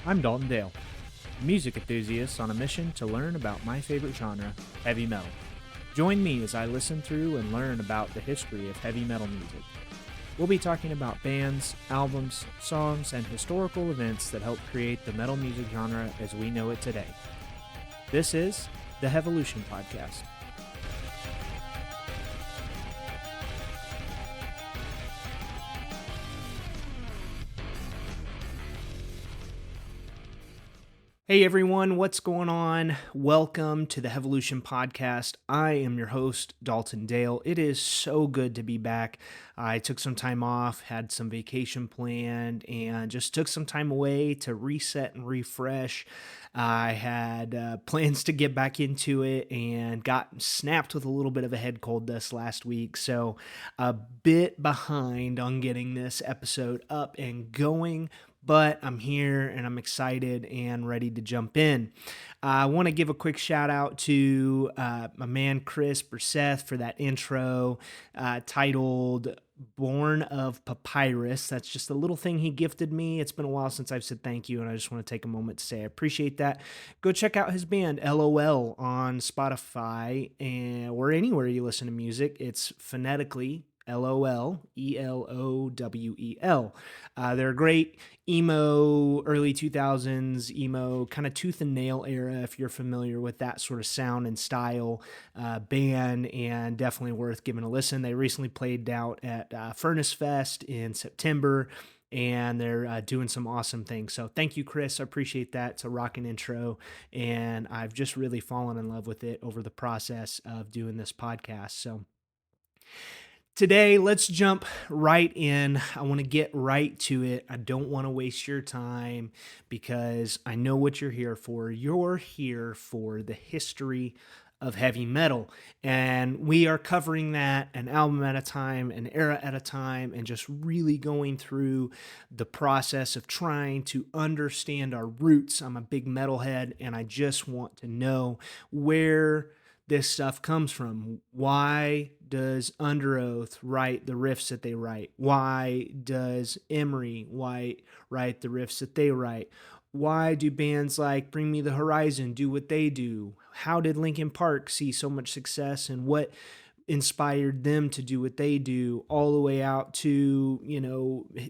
I'm Dalton Dale, a music enthusiast on a mission to learn about my favorite genre, heavy metal. Join me as I listen through and learn about the history of heavy metal music. We'll be talking about bands, albums, songs, and historical events that helped create the metal music genre as we know it today. This is the Hevolution Podcast. Hey everyone, what's going on? Welcome to the Hevolution Podcast. I am your host, Dalton Dale. It is so good to be back. I took some time off, had some vacation planned, and just took some time away to reset and refresh. I had plans to get back into it and got snapped with a little bit of a head cold this last week. So a bit behind on getting this episode up and going, but I'm here and I'm excited and ready to jump in. I want to give a quick shout out to my man Chris Brisseth for that intro titled Born of Papyrus. That's just a little thing he gifted me. It's been a while since I've said thank you, and I just want to take a moment to say I appreciate that. Go check out his band LOL on Spotify or anywhere you listen to music. It's phonetically LOL, ELOWEL. They're a great emo, early 2000s emo, kind of tooth and nail era, if you're familiar with that sort of sound and style band, and definitely worth giving a listen. They recently played out at Furnace Fest in September, and they're doing some awesome things. So thank you, Chris. I appreciate that. It's a rocking intro, and I've just really fallen in love with it over the process of doing this podcast. So today, let's jump right in. I want to get right to it. I don't want to waste your time because I know what you're here for. You're here for the history of heavy metal. And we are covering that an album at a time, an era at a time, and just really going through the process of trying to understand our roots. I'm a big metalhead, and I just want to know where this stuff comes from. Why does Under Oath write the riffs that they write? Why does Emery write the riffs that they write? Why do bands like Bring Me the Horizon do what they do? How did Linkin Park see so much success, and what inspired them to do what they do, all the way out to,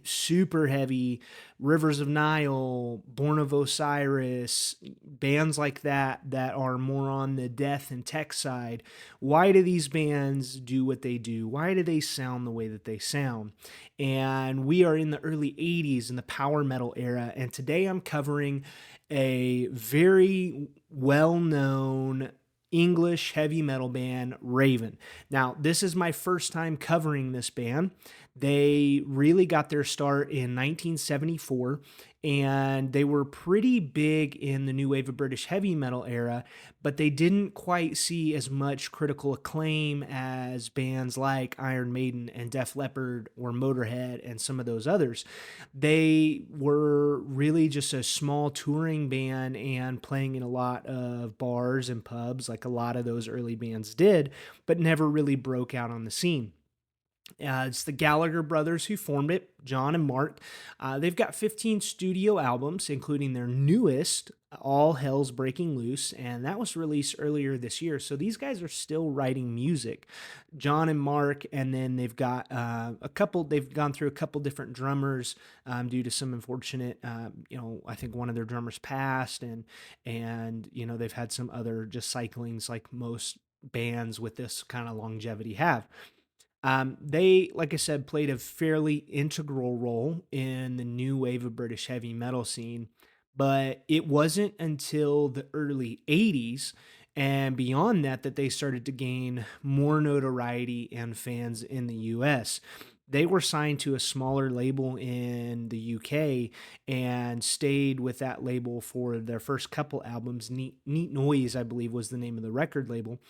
super heavy Rivers of Nile, Born of Osiris, bands like that are more on the death and tech side. Why do these bands do what they do? Why do they sound the way that they sound? And we are in the early 80s in the power metal era, and today I'm covering a very well-known English heavy metal band, Raven. Now, this is my first time covering this band. They really got their start in 1974, and they were pretty big in the new wave of British heavy metal era, but they didn't quite see as much critical acclaim as bands like Iron Maiden and Def Leppard or Motorhead and some of those others. They were really just a small touring band and playing in a lot of bars and pubs like a lot of those early bands did, but never really broke out on the scene. It's the Gallagher brothers who formed it, John and Mark. They've got 15 studio albums, including their newest, All Hell's Breaking Loose, and that was released earlier this year. So these guys are still writing music, John and Mark, and then they've got they've gone through a couple different drummers due to some unfortunate, I think one of their drummers passed, and they've had some other just cyclings like most bands with this kind of longevity have. They, like I said, played a fairly integral role in the new wave of British heavy metal scene, but it wasn't until the early 80s and beyond that they started to gain more notoriety and fans in the US. They were signed to a smaller label in the UK and stayed with that label for their first couple albums. Neat Noise, I believe, was the name of the record label.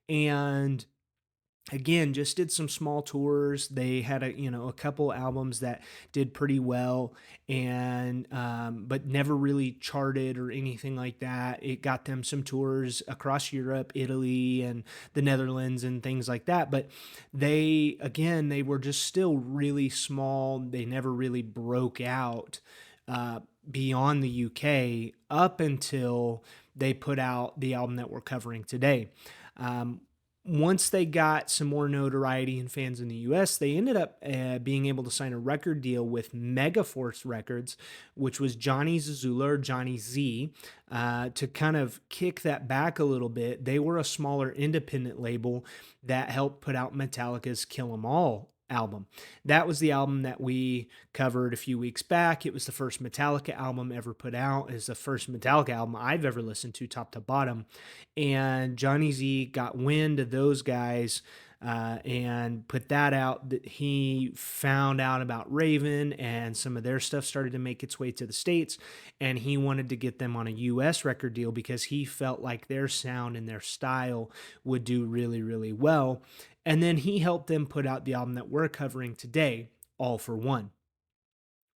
And again, just did some small tours. They had a couple albums that did pretty well, and but never really charted or anything like that. It got them some tours across Europe, Italy, and the Netherlands and things like that, but they were just still really small. They never really broke out uh, beyond the UK up until they put out the album that we're covering today. Um, Once they got some more notoriety and fans in the US, they ended up being able to sign a record deal with Megaforce Records, which was Johnny Zazula or Johnny Z. To kind of kick that back a little bit, they were a smaller independent label that helped put out Metallica's Kill 'Em All album. That was the album that we covered a few weeks back. It was the first Metallica album ever put out. It's the first Metallica album I've ever listened to top to bottom. And Johnny Z got wind of those guys and put that out. That he found out about Raven and some of their stuff started to make its way to the States. And he wanted to get them on a US record deal because he felt like their sound and their style would do really, really well. And then he helped them put out the album that we're covering today, All for One.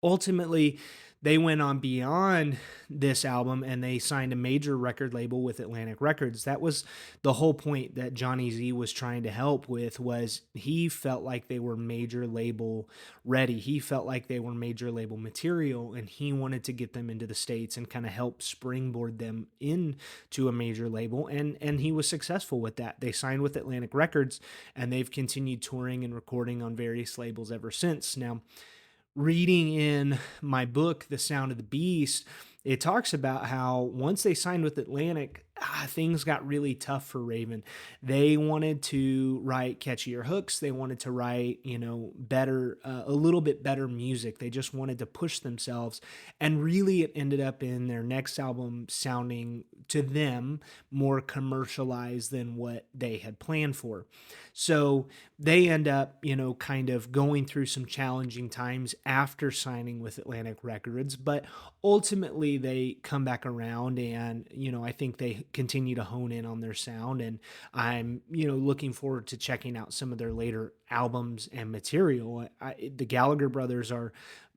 Ultimately, they went on beyond this album and they signed a major record label with Atlantic Records. That was the whole point that Johnny Z was trying to help with, was he felt like they were major label ready. He felt like they were major label material and he wanted to get them into the States and kind of help springboard them into a major label, and he was successful with that. They signed with Atlantic Records and they've continued touring and recording on various labels ever since. Now, reading in my book, The Sound of the Beast, it talks about how once they signed with Atlantic, things got really tough for Raven. They wanted to write catchier hooks. They wanted to write, better, a little bit better music. They just wanted to push themselves. And really, it ended up in their next album sounding to them more commercialized than what they had planned for. So they end up, kind of going through some challenging times after signing with Atlantic Records, but ultimately they come back around and, I think they continue to hone in on their sound. And I'm, looking forward to checking out some of their later albums and material. The Gallagher brothers are,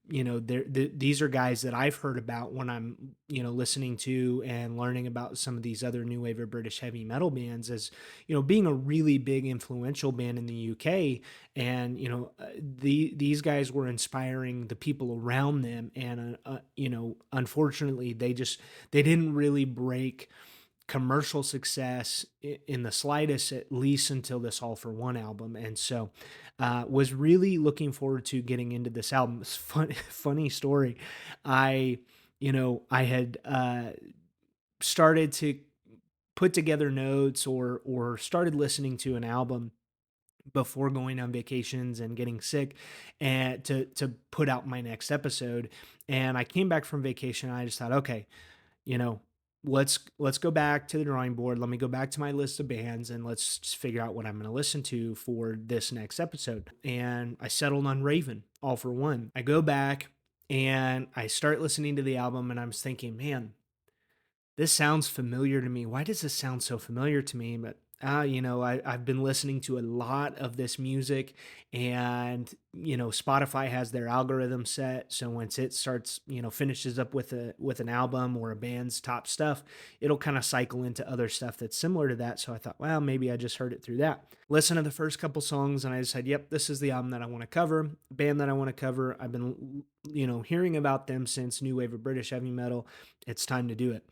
these are guys that I've heard about when I'm, listening to and learning about some of these other new wave of British heavy metal bands, as, being a really big influential band in the UK. And, these guys were inspiring the people around them. And, unfortunately, they didn't really break commercial success in the slightest, at least until this All for One album. And so was really looking forward to getting into this album. It's funny story. I, I had started to put together notes or started listening to an album before going on vacations and getting sick, and to put out my next episode. And I came back from vacation and I just thought, okay, you know, let's go back to the drawing board. Let me go back to my list of bands and let's just figure out what I'm going to listen to for this next episode. And I settled on Raven, All for One. I go back and I start listening to the album and I'm thinking, man, this sounds familiar to me. Why does this sound so familiar to me? But I've been listening to a lot of this music, and Spotify has their algorithm set. So once it starts, finishes up with an album or a band's top stuff, it'll kind of cycle into other stuff that's similar to that. So I thought, well, maybe I just heard it through that. Listen to the first couple songs, and I decided, yep, this is the album that I want to cover, band that I want to cover. I've been, hearing about them since new wave of British heavy metal. It's time to do it.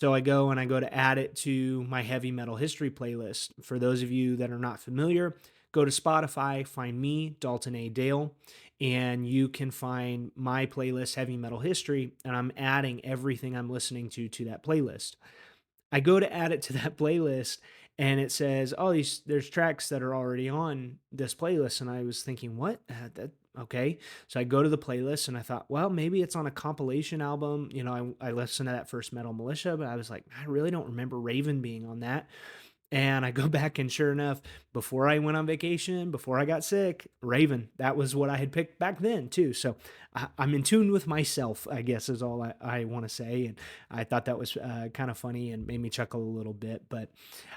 So I go to add it to my heavy metal history playlist. For those of you that are not familiar, go to Spotify, find me, Dalton A. Dale, and you can find my playlist, Heavy Metal History, and I'm adding everything I'm listening to that playlist. I go to add it to that playlist and it says, "Oh, there's tracks that are already on this playlist." And I was thinking, "What? That okay?" So I go to the playlist and I thought, "Well, maybe it's on a compilation album." I listened to that first Metal Militia, but I was like, "I really don't remember Raven being on that." And I go back and sure enough, before I went on vacation, before I got sick, Raven, that was what I had picked back then too. So I'm in tune with myself, I guess is all I want to say. And I thought that was kind of funny and made me chuckle a little bit. But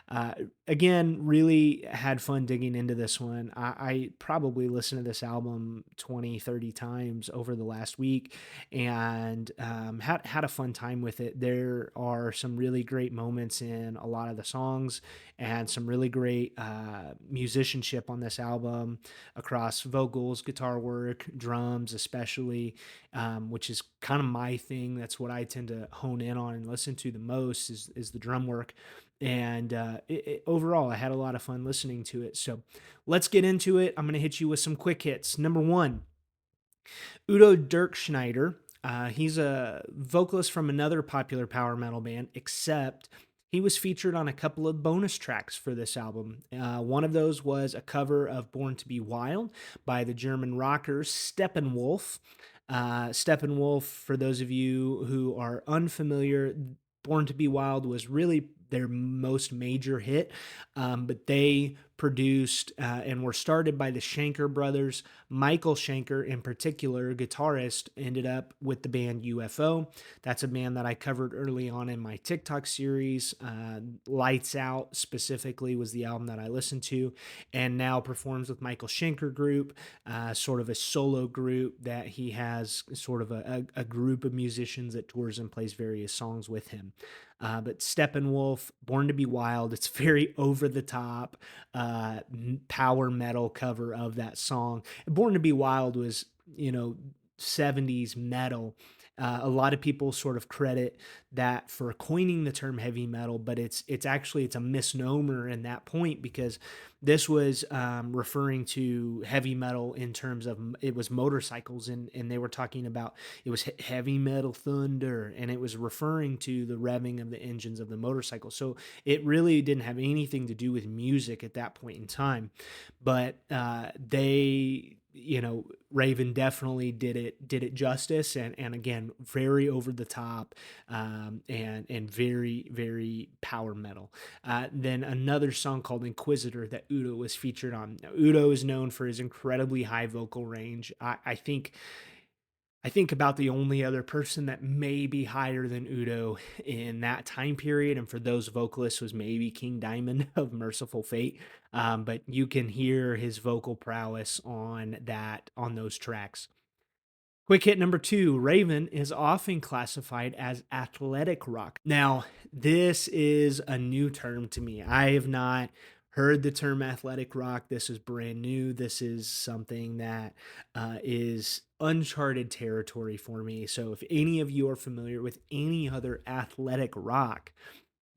uh, again, really had fun digging into this one. I probably listened to this album 20, 30 times over the last week, and had a fun time with it. There are some really great moments in a lot of the songs. and some really great musicianship on this album across vocals, guitar work, drums, especially, which is kind of my thing. That's what I tend to hone in on and listen to the most is the drum work. And overall, I had a lot of fun listening to it. So let's get into it. I'm going to hit you with some quick hits. Number one, Udo Dirkschneider. He's a vocalist from another popular power metal band, except he was featured on a couple of bonus tracks for this album. One of those was a cover of Born to Be Wild by the German rockers Steppenwolf. Steppenwolf, for those of you who are unfamiliar, Born to Be Wild was really their most major hit, but they produced and were started by the Schenker brothers. Michael Schenker, in particular, guitarist, ended up with the band UFO. That's a band that I covered early on in my TikTok series. Lights Out, specifically, was the album that I listened to, and now performs with Michael Schenker Group, sort of a solo group that he has, sort of a group of musicians that tours and plays various songs with him. But Steppenwolf, Born to Be Wild, it's very over the top power metal cover of that song. Born to Be Wild was, 70s metal. A lot of people sort of credit that for coining the term heavy metal, but it's actually it's a misnomer in that point, because this was referring to heavy metal in terms of it was motorcycles, and they were talking about it was heavy metal thunder, and it was referring to the revving of the engines of the motorcycle. So it really didn't have anything to do with music at that point in time, but they, Raven definitely did it justice, and again, very over the top, and very, very power metal. Then another song called Inquisitor that Udo was featured on. Now, Udo is known for his incredibly high vocal range. I think about the only other person that may be higher than Udo in that time period, and for those vocalists was maybe King Diamond of Merciful Fate. But you can hear his vocal prowess on those tracks. Quick hit number two, Raven is often classified as athletic rock. Now, this is a new term to me. I have not heard the term athletic rock. This is brand new. This is something that is uncharted territory for me. So, if any of you are familiar with any other athletic rock,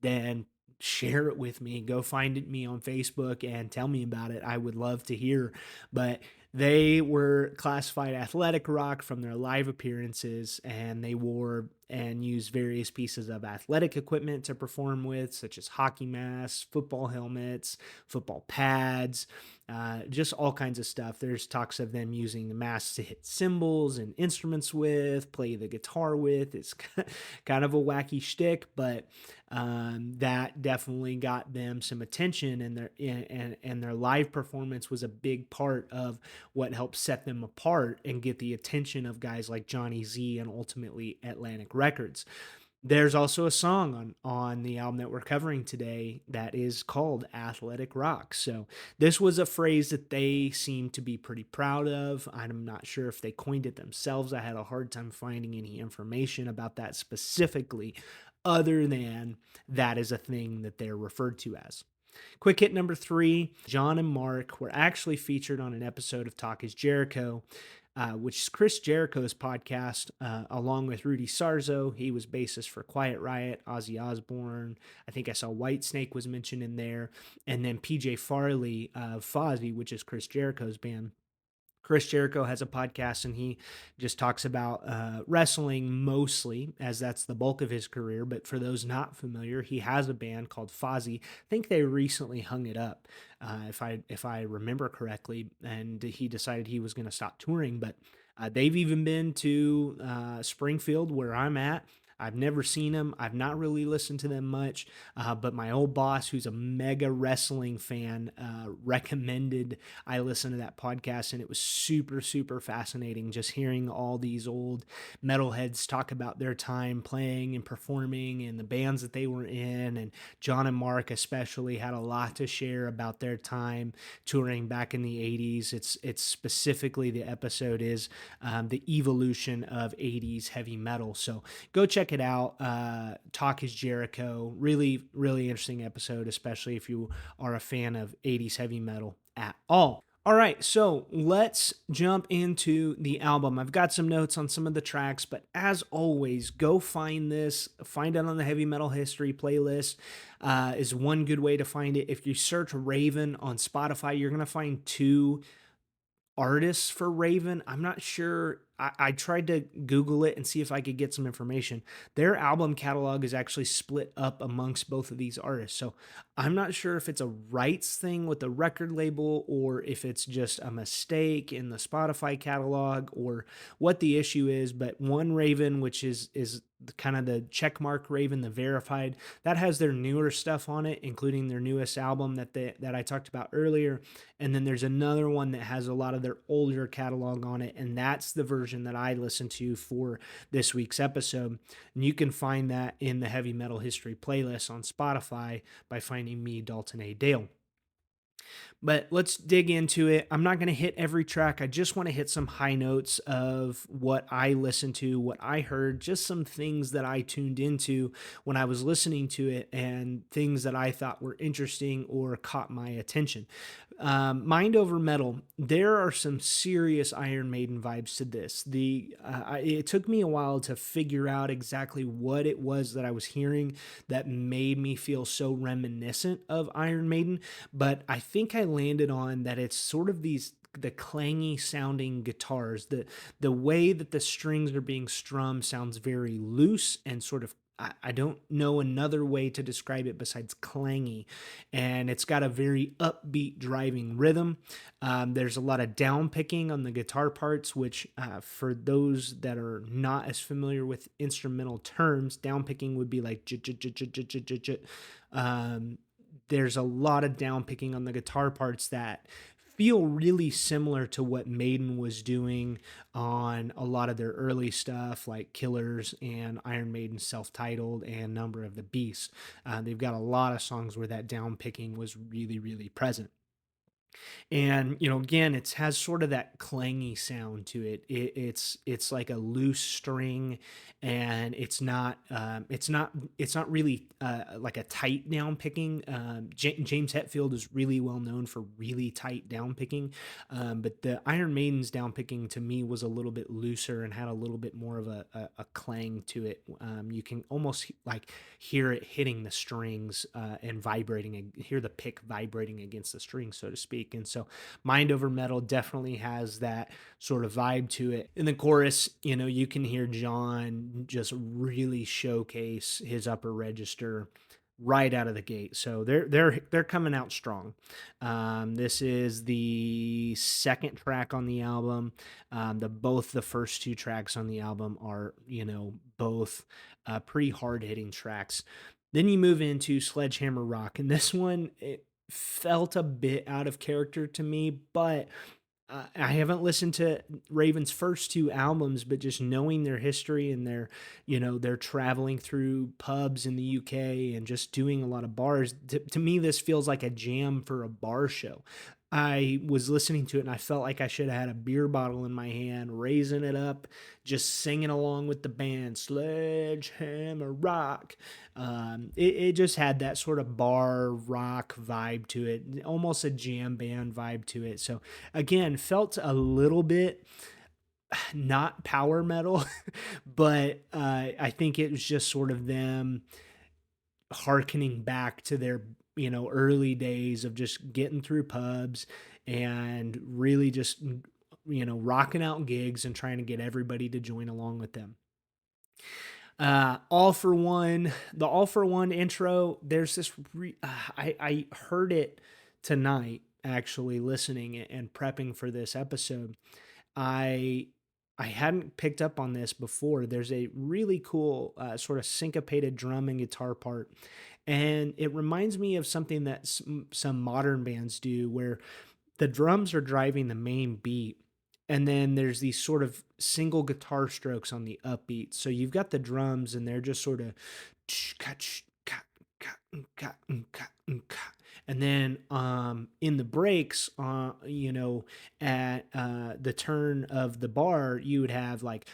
then share it with me. Go find me on Facebook and tell me about it. I would love to hear. But they were classified athletic rock from their live appearances, and they wore and used various pieces of athletic equipment to perform with, such as hockey masks, football helmets, football pads, just all kinds of stuff. There's talks of them using the masks to hit cymbals and instruments with, play the guitar with. It's kind of a wacky shtick, but that definitely got them some attention, and their live performance was a big part of what helped set them apart and get the attention of guys like Johnny Z and ultimately Atlantic Records. There's also a song on the album that we're covering today that is called Athletic Rock. So this was a phrase that they seem to be pretty proud of. I'm not sure if they coined it themselves. I had a hard time finding any information about that specifically, other than that is a thing that they're referred to as. Quick hit number three, John and Mark were actually featured on an episode of Talk is Jericho, which is Chris Jericho's podcast, along with Rudy Sarzo. He was bassist for Quiet Riot, Ozzy Osbourne. I think I saw Whitesnake was mentioned in there. And then PJ Farley of Fozzy, which is Chris Jericho's band. Chris Jericho has a podcast, and he just talks about wrestling mostly, as that's the bulk of his career. But for those not familiar, he has a band called Fozzy. I think they recently hung it up, if I remember correctly, and he decided he was going to stop touring. But they've even been to Springfield, where I'm at. I've never seen them. I've not really listened to them much, but my old boss, who's a mega wrestling fan, recommended I listen to that podcast, and it was super, super fascinating just hearing all these old metalheads talk about their time playing and performing and the bands that they were in. And John and Mark especially had a lot to share about their time touring back in the 80s. It's specifically, the episode is the evolution of 80s heavy metal. So go check check it out. Talk is Jericho. Really, really interesting episode, especially if you are a fan of 80s heavy metal at all. All right, so let's jump into the album. I've got some notes on some of the tracks, but as always, go find this. Find it on the Heavy Metal History playlist. Is one good way to find it. If you search Raven on Spotify, you're gonna find two artists for Raven. I'm not sure. I tried to Google it and see if I could get some information. Their album catalog is actually split up amongst both of these artists. So I'm not sure if it's a rights thing with the record label or if it's just a mistake in the Spotify catalog or what the issue is. But one Raven, which is kind of the checkmark Raven, the verified, that has their newer stuff on it, including their newest album that I talked about earlier. And then there's another one that has a lot of their older catalog on it, and that's the version that I listened to for this week's episode. And you can find that in the Heavy Metal History playlist on Spotify by finding me, Dalton A. Dale. But let's dig into it. I'm not going to hit every track. I just want to hit some high notes of what I listened to, what I heard, just some things that I tuned into when I was listening to it, and things that I thought were interesting or caught my attention. Mind Over Metal, there are some serious Iron Maiden vibes to this. It took me a while to figure out exactly what it was that I was hearing that made me feel so reminiscent of Iron Maiden, but I think I landed on that it's sort of the clangy sounding guitars. The way that the strings are being strummed sounds very loose and sort of, I don't know another way to describe it besides clangy. And it's got a very upbeat driving rhythm. There's a lot of down picking on the guitar parts, which for those that are not as familiar with instrumental terms, down picking would be like there's a lot of down picking on the guitar parts that feel really similar to what Maiden was doing on a lot of their early stuff, like Killers and Iron Maiden self-titled and Number of the Beast. They've got a lot of songs where that down picking was really, really present. And again, it has sort of that clangy sound to it. It's like a loose string, and it's not really like a tight down picking. James Hetfield is really well known for really tight down picking, but the Iron Maiden's down picking to me was a little bit looser and had a little bit more of a clang to it. You can almost like hear it hitting the strings and vibrating, and hear the pick vibrating against the strings, so to speak. And so Mind Over Metal definitely has that sort of vibe to it. In the chorus, you can hear John just really showcase his upper register right out of the gate. So they're coming out strong. This is the second track on the album. Both the first two tracks on the album are both pretty hard hitting tracks. Then you move into Sledgehammer Rock, and this one it felt a bit out of character to me, but I haven't listened to Raven's first two albums, but just knowing their history and they're traveling through pubs in the UK and just doing a lot of bars. To me, this feels like a jam for a bar show. I was listening to it and I felt like I should have had a beer bottle in my hand, raising it up, just singing along with the band, Sledgehammer Rock. It just had that sort of bar rock vibe to it, almost a jam band vibe to it. So again, felt a little bit not power metal, but I think it was just sort of them harkening back to their early days of just getting through pubs and really just rocking out gigs and trying to get everybody to join along with them. All for One, the All for One intro, there's this I heard it tonight, actually listening and prepping for this episode. I I hadn't picked up on this before. There's a really cool sort of syncopated drum and guitar part, and it reminds me of something that some modern bands do, where the drums are driving the main beat, and then there's these sort of single guitar strokes on the upbeat. So you've got the drums, and they're just sort of, and then in the breaks, at the turn of the bar, you would have like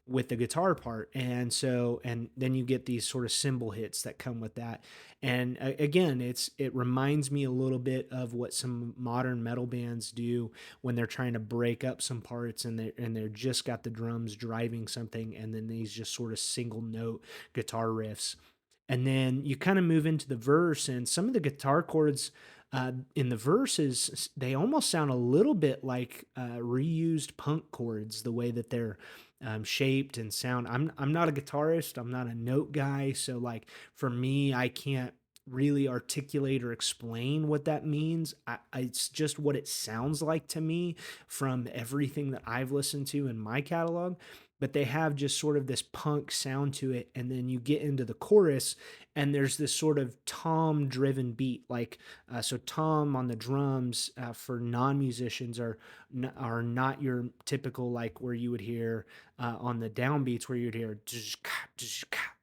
with the guitar part. And so, and then you get these sort of cymbal hits that come with that. And again, it reminds me a little bit of what some modern metal bands do when they're trying to break up some parts, and they're just got the drums driving something, and then these just sort of single note guitar riffs. And then you kind of move into the verse, and some of the guitar chords in the verses, they almost sound a little bit like reused punk chords, the way that they're shaped and sound. I'm not a guitarist, I'm not a note guy, so like for me, I can't really articulate or explain what that means. It's just what it sounds like to me from everything that I've listened to in my catalog. But they have just sort of this punk sound to it, and then you get into the chorus, and there's this sort of tom driven beat, like so tom on the drums for non-musicians are not your typical, like where you would hear on the downbeats where you'd hear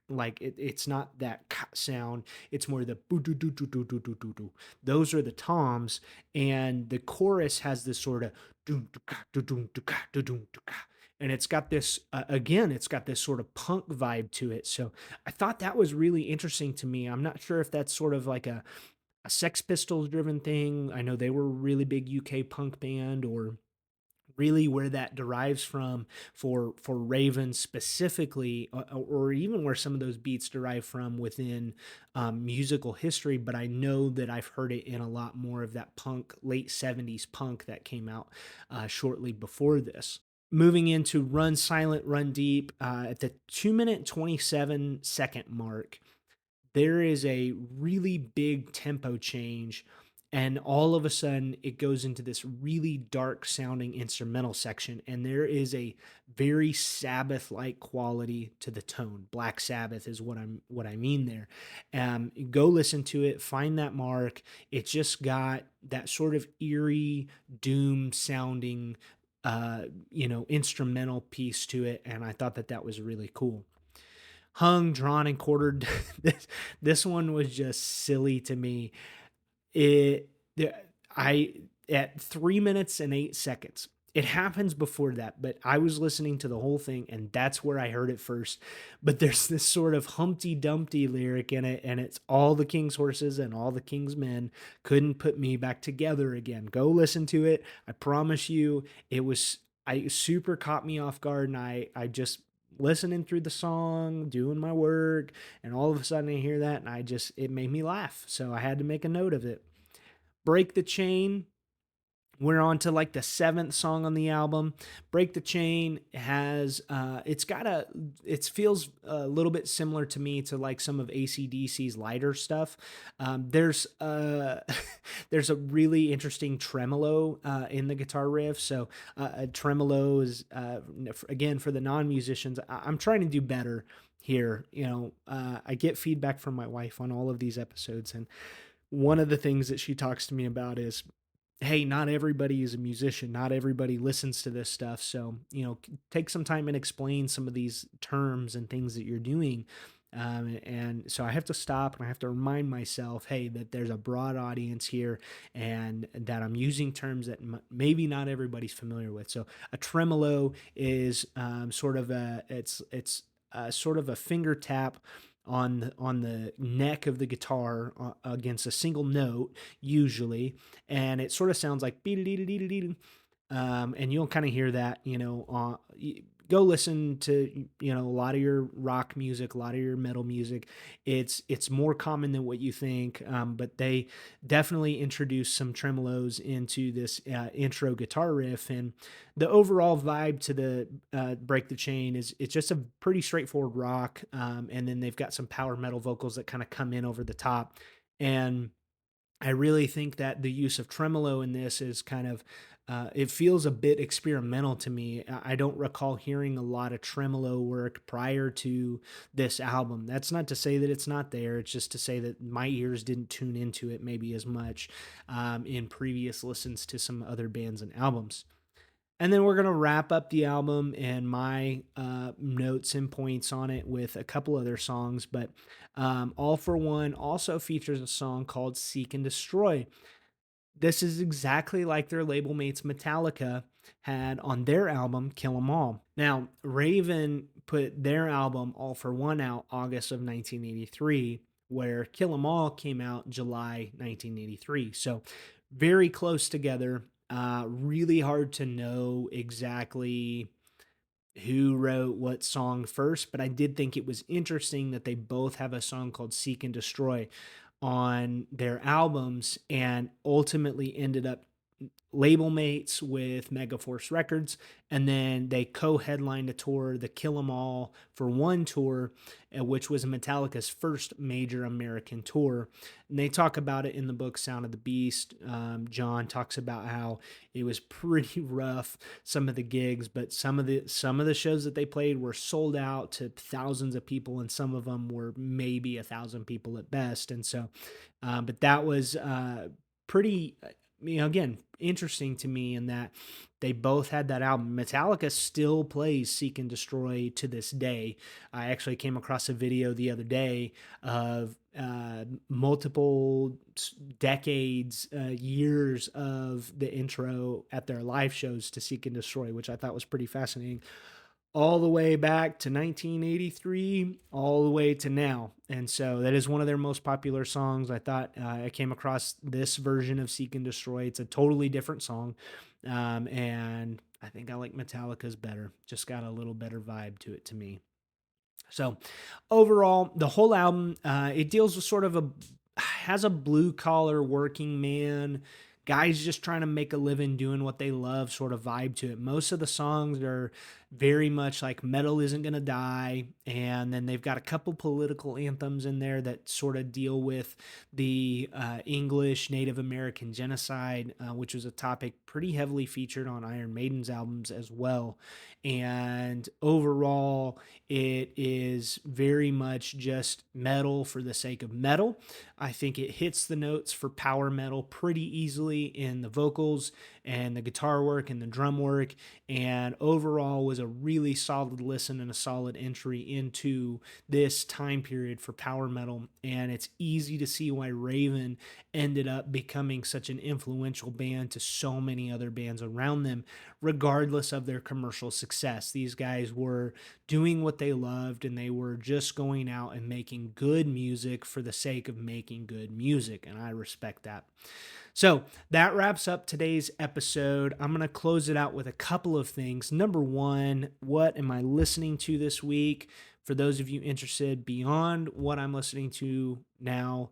like it's not that sound. It's more the boo doo doo doo doo doo doo doo. Those are the toms, and the chorus has this sort of doom doom doom, and it's got this again, it's got this sort of punk vibe to it. So I thought that was really interesting to me. I'm not sure if that's sort of like a Sex Pistols driven thing. I know they were a really big UK punk band, or really where that derives from for Raven specifically, or even where some of those beats derive from within musical history. But I know that I've heard it in a lot more of that punk, late '70s punk that came out shortly before this. Moving into Run Silent, Run Deep at the 2 minute 27 second mark, there is a really big tempo change, and all of a sudden it goes into this really dark sounding instrumental section, and there is a very Sabbath like quality to the tone. Black Sabbath is what I mean there. Go listen to it, find that mark. It just got that sort of eerie doom sounding instrumental piece to it, and I thought that that was really cool. Hung, drawn, and quartered. This one was just silly to me. It the I At 3 minutes and 8 seconds. It happens before that, but I was listening to the whole thing, and that's where I heard it first. But there's this sort of Humpty Dumpty lyric in it, and it's all the king's horses and all the king's men couldn't put me back together again. Go listen to it. I promise you, it was I super caught me off guard, and I just listening through the song, doing my work, and all of a sudden I hear that, and it made me laugh. So I had to make a note of it. Break the Chain. We're on to like the seventh song on the album. Break the Chain has it feels a little bit similar to me to like some of ACDC's lighter stuff. There's there's a really interesting tremolo in the guitar riff. So a tremolo is again, for the non-musicians, I'm trying to do better here. I get feedback from my wife on all of these episodes, and one of the things that she talks to me about is, hey, not everybody is a musician. Not everybody listens to this stuff. So, take some time and explain some of these terms and things that you're doing. And so I have to stop, and I have to remind myself, hey, that there's a broad audience here, and that I'm using terms that maybe not everybody's familiar with. So a tremolo is it's sort of a finger tap on the neck of the guitar against a single note usually, and it sort of sounds like and you'll kind of hear that, go listen to, a lot of your rock music, a lot of your metal music. It's more common than what you think, but they definitely introduce some tremolos into this intro guitar riff, and the overall vibe to the Break the Chain is it's just a pretty straightforward rock, and then they've got some power metal vocals that kind of come in over the top. And I really think that the use of tremolo in this is kind of it feels a bit experimental to me. I don't recall hearing a lot of tremolo work prior to this album. That's not to say that it's not there. It's just to say that my ears didn't tune into it maybe as much in previous listens to some other bands and albums. And then we're going to wrap up the album and my notes and points on it with a couple other songs. But All for One also features a song called Seek and Destroy. This is exactly like their label mates Metallica. had on their album Kill 'Em All. Now, Raven put their album All for One out August of 1983, where Kill 'Em All came out July 1983. So very close together. Really hard to know exactly who wrote what song first, but I did think it was interesting that they both have a song called Seek and Destroy on their albums and ultimately ended up label mates with Megaforce Records, and then they co-headlined a tour, the Kill 'Em All for One tour, which was Metallica's first major American tour. And they talk about it in the book Sound of the Beast. John talks about how it was pretty rough, some of the gigs, but some of the shows that they played were sold out to thousands of people, and some of them were maybe 1,000 people at best. And so, but that was pretty again, interesting to me in that they both had that album. Metallica still plays Seek and Destroy to this day. I actually came across a video the other day of multiple decades, years of the intro at their live shows to Seek and Destroy, which I thought was pretty fascinating, all the way back to 1983, all the way to now. And so that is one of their most popular songs. I thought I came across this version of Seek and Destroy. It's a totally different song. And I think I like Metallica's better. Just got a little better vibe to it to me. So overall, the whole album, it deals with sort of has a blue collar working man, guys just trying to make a living doing what they love sort of vibe to it. Most of the songs are very much like metal isn't going to die. And then they've got a couple political anthems in there that sort of deal with the English Native American genocide, which was a topic pretty heavily featured on Iron Maiden's albums as well. And overall, it is very much just metal for the sake of metal. I think it hits the notes for power metal pretty easily in the vocals and the guitar work and the drum work. And overall was a really solid listen and a solid entry into this time period for power metal. And it's easy to see why Raven ended up becoming such an influential band to so many other bands around them, regardless of their commercial success. These guys were doing what they loved, and they were just going out and making good music for the sake of making good music. And I respect that. So that wraps up today's episode. I'm going to close it out with a couple of things. Number one, what am I listening to this week? For those of you interested beyond what I'm listening to now,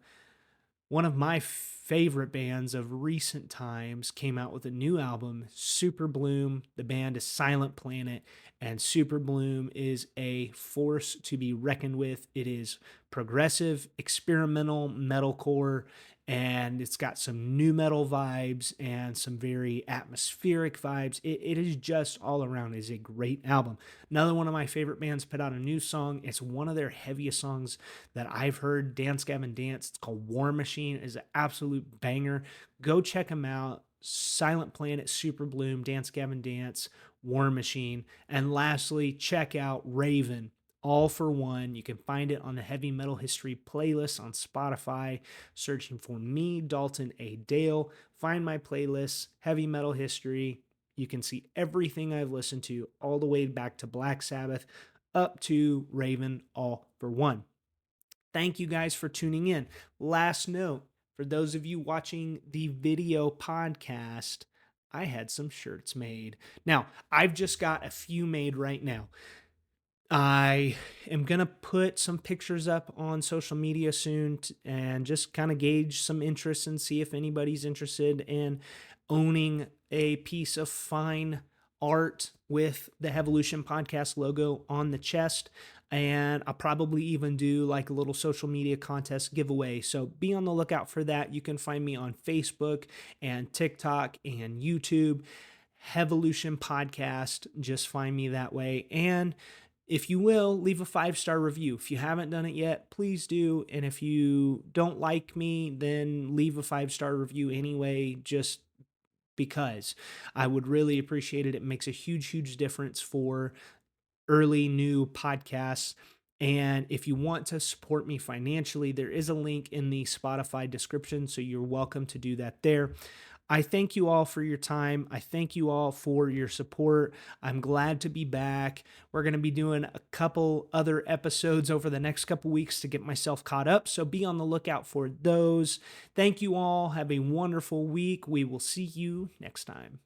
one of my favorite bands of recent times came out with a new album, Super Bloom. The band is Silent Planet, and Super Bloom is a force to be reckoned with. It is progressive, experimental metalcore, and it's got some new metal vibes and some very atmospheric vibes. It is just all around is a great album. Another one of my favorite bands put out a new song. It's one of their heaviest songs that I've heard, Dance Gavin Dance. It's called War Machine. It is an absolute banger. Go check them out. Silent Planet, Super Bloom, Dance Gavin Dance, War Machine. And lastly, check out Raven, All for One. You can find it on the Heavy Metal History playlist on Spotify, searching for me, Dalton A. Dale. Find my playlist, Heavy Metal History. You can see everything I've listened to all the way back to Black Sabbath up to Raven, All for One. Thank you guys for tuning in. Last note, for those of you watching the video podcast, I had some shirts made. Now, I've just got a few made right now. I am going to put some pictures up on social media soon and just kind of gauge some interest and see if anybody's interested in owning a piece of fine art with the Evolution Podcast logo on the chest. And I'll probably even do like a little social media contest giveaway. So be on the lookout for that. You can find me on Facebook and TikTok and YouTube. Evolution Podcast. Just find me that way. And if you will, leave a 5-star review. If you haven't done it yet, please do. And if you don't like me, then leave a 5-star review anyway, just because I would really appreciate it. It makes a huge, huge difference for early new podcasts. And if you want to support me financially, there is a link in the Spotify description, so you're welcome to do that there. I thank you all for your time. I thank you all for your support. I'm glad to be back. We're going to be doing a couple other episodes over the next couple weeks to get myself caught up. So be on the lookout for those. Thank you all. Have a wonderful week. We will see you next time.